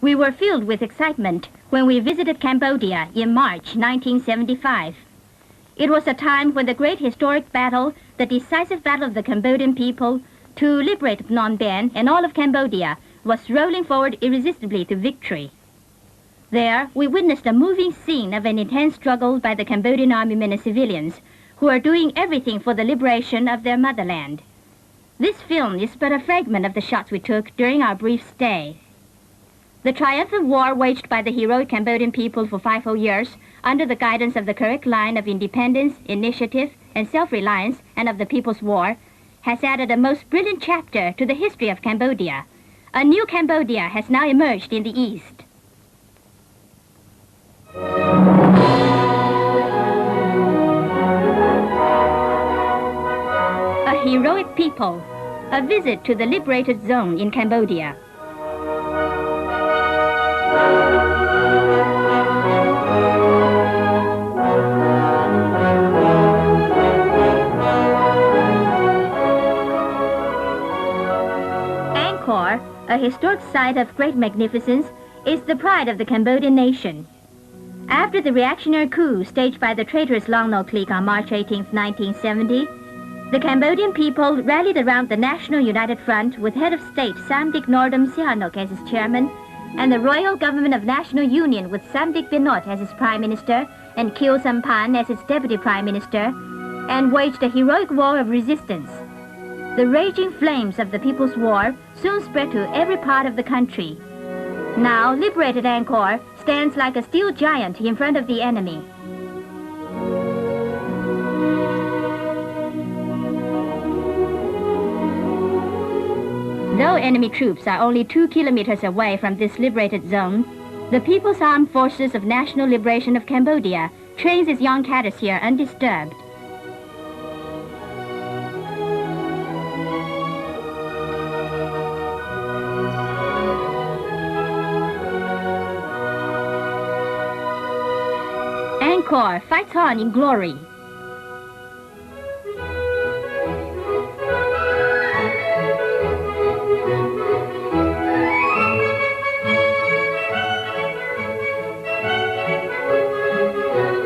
We were filled with excitement when we visited Cambodia in March 1975. It was a time when the great historic battle, the decisive battle of the Cambodian people to liberate Phnom Penh and all of Cambodia, was rolling forward irresistibly to victory. There, we witnessed a moving scene of an intense struggle by the Cambodian army men and civilians who are doing everything for the liberation of their motherland. This film is but a fragment of the shots we took during our brief stay. The triumphant war waged by the heroic Cambodian people for 5 whole years under the guidance of the correct line of independence, initiative, and self-reliance, and of the People's War, has added a most brilliant chapter to the history of Cambodia. A new Cambodia has now emerged in the East. A heroic people, a visit to the liberated zone in Cambodia. Angkar, a historic site of great magnificence, is the pride of the Cambodian nation. After the reactionary coup staged by the traitorous Long No clique on March 18, 1970, the Cambodian people rallied around the National United Front with head of state Samdech Norodom Sihanouk as its chairman, and the Royal Government of National Union with Samdech Binot as its prime minister and Khieu Samphan as its deputy prime minister, and waged a heroic war of resistance. The raging flames of the People's War soon spread to every part of the country. Now, liberated Angkar stands like a steel giant in front of the enemy. Though enemy troops are only 2 kilometers away from this liberated zone, the People's Armed Forces of National Liberation of Cambodia trains its young cadets here undisturbed. Angkar fights on in glory.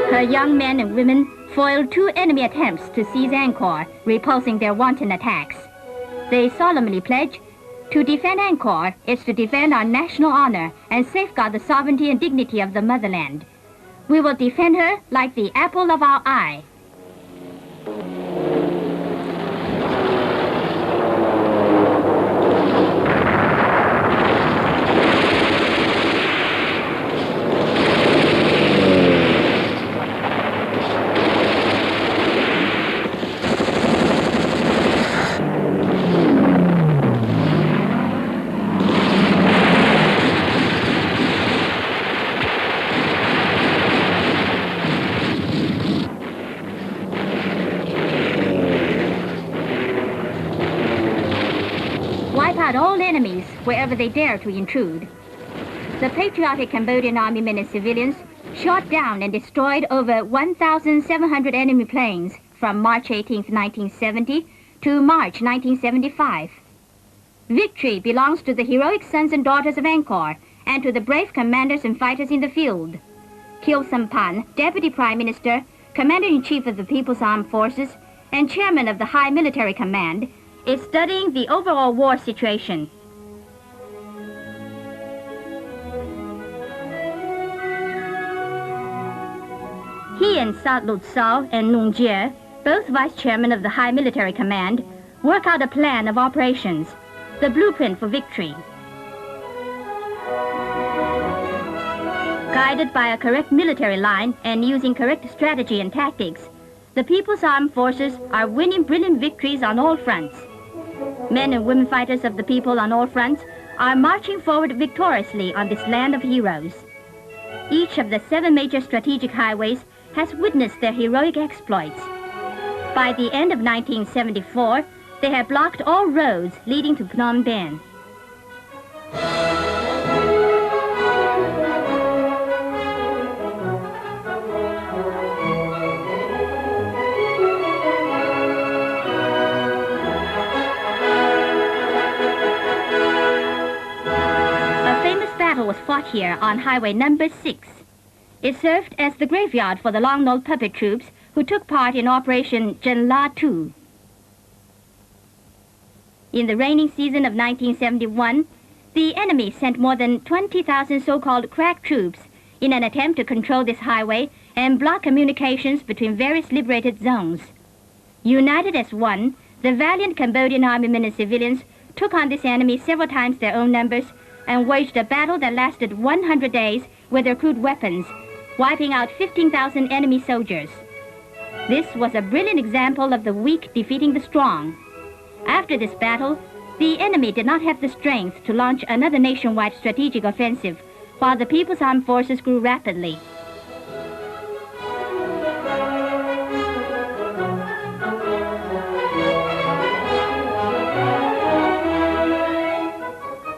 Her young men and women foiled 2 enemy attempts to seize Angkar, repulsing their wanton attacks. They solemnly pledge, to defend Angkar is to defend our national honor and safeguard the sovereignty and dignity of the motherland. We will defend her like the apple of our eye. Wipe out all enemies wherever they dare to intrude. The patriotic Cambodian army men and civilians shot down and destroyed over 1,700 enemy planes from March 18, 1970 to March 1975. Victory belongs to the heroic sons and daughters of Angkar and to the brave commanders and fighters in the field. Khieu Samphan, Deputy Prime Minister, Commander-in-Chief of the People's Armed Forces, and Chairman of the High Military Command, is studying the overall war situation. He and Sat Lut Sao and Nung Jie, both Vice Chairman of the High Military Command, work out a plan of operations, the blueprint for victory. Guided by a correct military line and using correct strategy and tactics, the People's Armed Forces are winning brilliant victories on all fronts. Men and women fighters of the people on all fronts are marching forward victoriously on this land of heroes. Each of the 7 major strategic highways has witnessed their heroic exploits. By the end of 1974, they have blocked all roads leading to Phnom Penh. battle was fought here on Highway number 6. It served as the graveyard for the long-nose puppet troops who took part in Operation Jenla II. In the rainy season of 1971, the enemy sent more than 20,000 so-called crack troops in an attempt to control this highway and block communications between various liberated zones. United as one, the valiant Cambodian army and civilians took on this enemy several times their own numbers and waged a battle that lasted 100 days with their crude weapons, wiping out 15,000 enemy soldiers. This was a brilliant example of the weak defeating the strong. After this battle, the enemy did not have the strength to launch another nationwide strategic offensive, while the People's Armed Forces grew rapidly.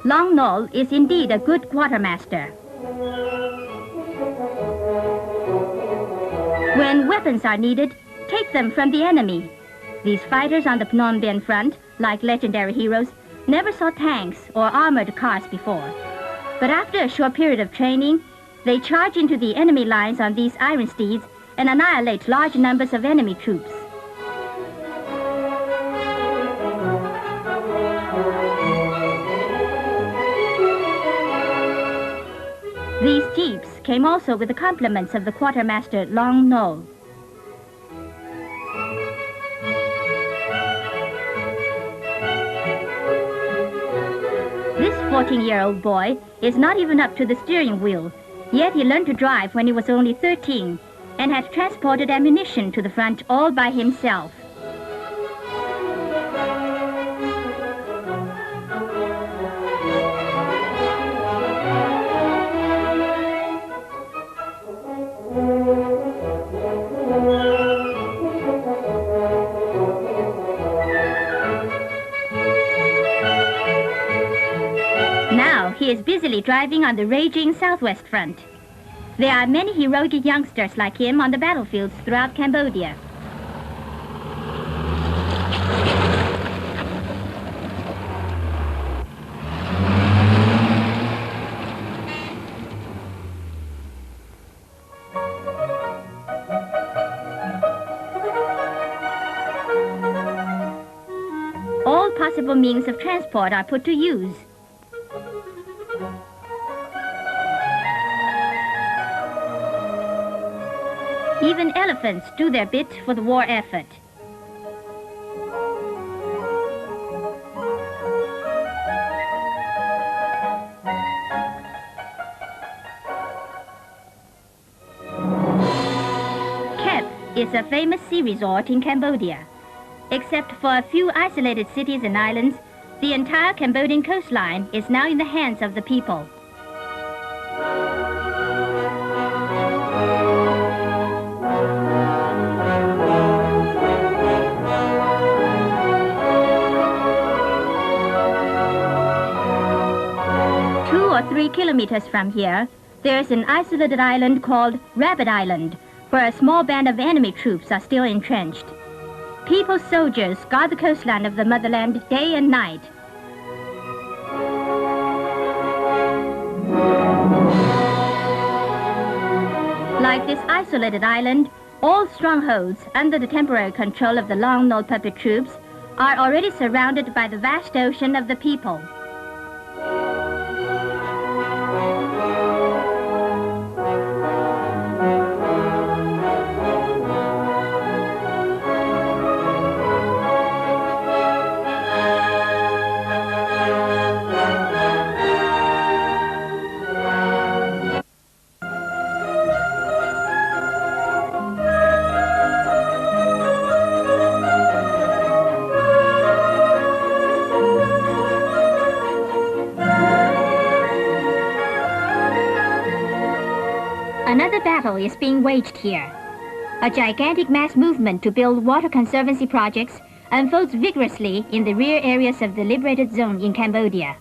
Long Nol is indeed a good quartermaster. When weapons are needed, take them from the enemy. These fighters on the Phnom Penh front, like legendary heroes, never saw tanks or armored cars before. But after a short period of training, they charge into the enemy lines on these iron steeds and annihilate large numbers of enemy troops. These jeeps came also with the compliments of the quartermaster Long Nol. This 14-year-old boy is not even up to the steering wheel, yet he learned to drive when he was only 13 and had transported ammunition to the front all by himself. He is busily driving on the raging southwest front. There are many heroic youngsters like him on the battlefields throughout Cambodia. All possible means of transport are put to use. Even elephants do their bit for the war effort. Kep is a famous sea resort in Cambodia. Except for a few isolated cities and islands, the entire Cambodian coastline is now in the hands of the people. Or 3 kilometers from here, there is an isolated island called Rabbit Island, where a small band of enemy troops are still entrenched. People's soldiers guard the coastline of the motherland day and night. Like this isolated island, all strongholds under the temporary control of the long-nose puppet troops are already surrounded by the vast ocean of the people. Another battle is being waged here. A gigantic mass movement to build water conservancy projects unfolds vigorously in the rear areas of the liberated zone in Cambodia.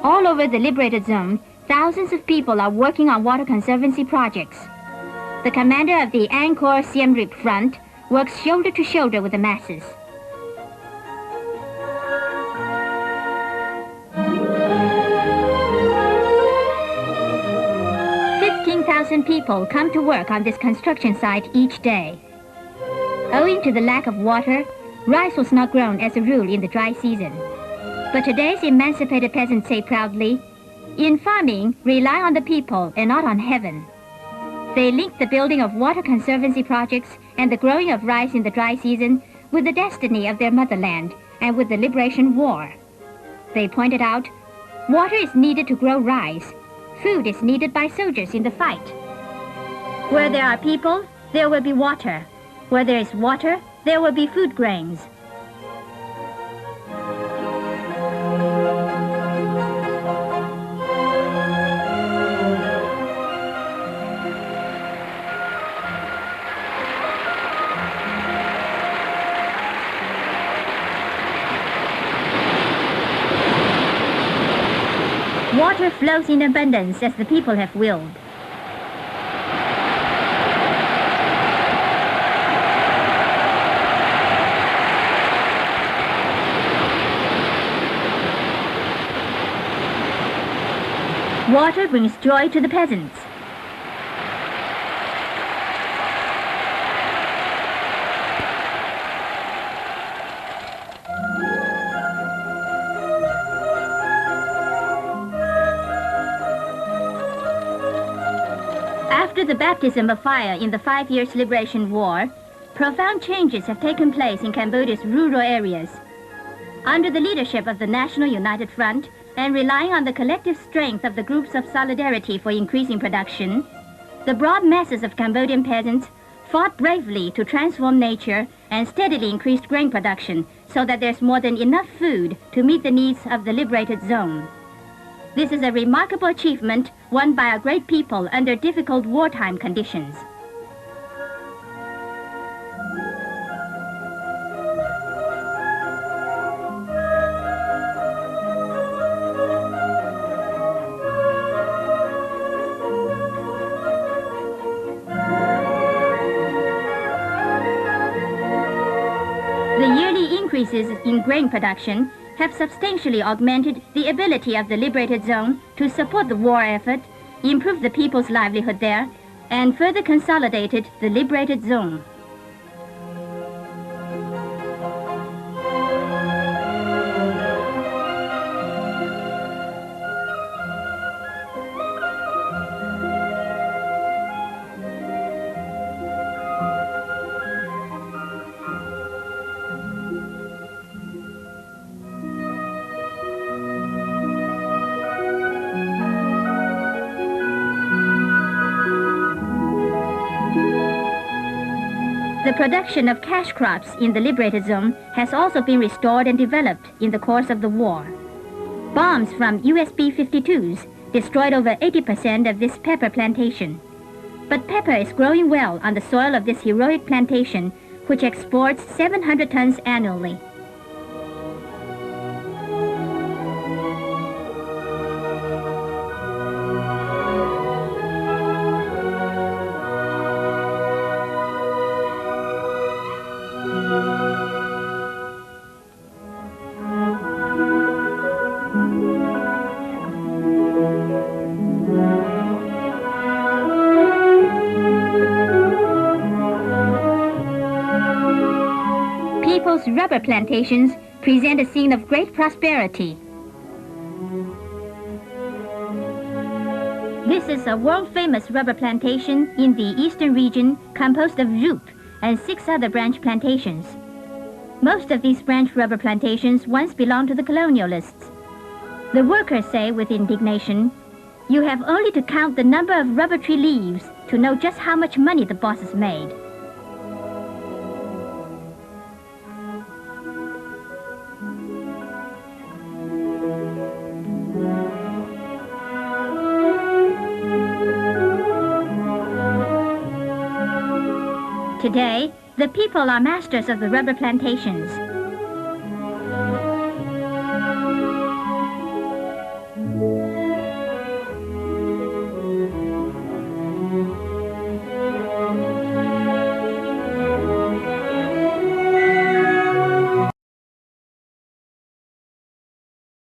All over the liberated zone, thousands of people are working on water conservancy projects. The commander of the Angkar Siem Reap front works shoulder to shoulder with the masses. 2,000 people come to work on this construction site each day. Owing to the lack of water, rice was not grown as a rule in the dry season. But today's emancipated peasants say proudly, "In farming, rely on the people and not on heaven." They link the building of water conservancy projects and the growing of rice in the dry season with the destiny of their motherland and with the liberation war. They pointed out, water is needed to grow rice. Food is needed by soldiers in the fight. Where there are people, there will be water. Where there is water, there will be food grains. Water flows in abundance as the people have willed. Water brings joy to the peasants. After the baptism of fire in the 5 years liberation war, profound changes have taken place in Cambodia's rural areas. Under the leadership of the National United Front and relying on the collective strength of the groups of solidarity for increasing production, the broad masses of Cambodian peasants fought bravely to transform nature and steadily increased grain production so that there's more than enough food to meet the needs of the liberated zone. This is a remarkable achievement won by a great people under difficult wartime conditions. The yearly increases in grain production have substantially augmented the ability of the liberated zone to support the war effort, improve the people's livelihood there, and further consolidated the liberated zone. The production of cash crops in the liberated zone has also been restored and developed in the course of the war. Bombs from USB-52s destroyed over 80% of this pepper plantation. But pepper is growing well on the soil of this heroic plantation, which exports 700 tons annually. People's rubber plantations present a scene of great prosperity. This is a world-famous rubber plantation in the eastern region composed of Rouge and 6 other branch plantations. Most of these branch rubber plantations once belonged to the colonialists. The workers say with indignation, "You have only to count the number of rubber tree leaves to know just how much money the bosses made." Today, the people are masters of the rubber plantations.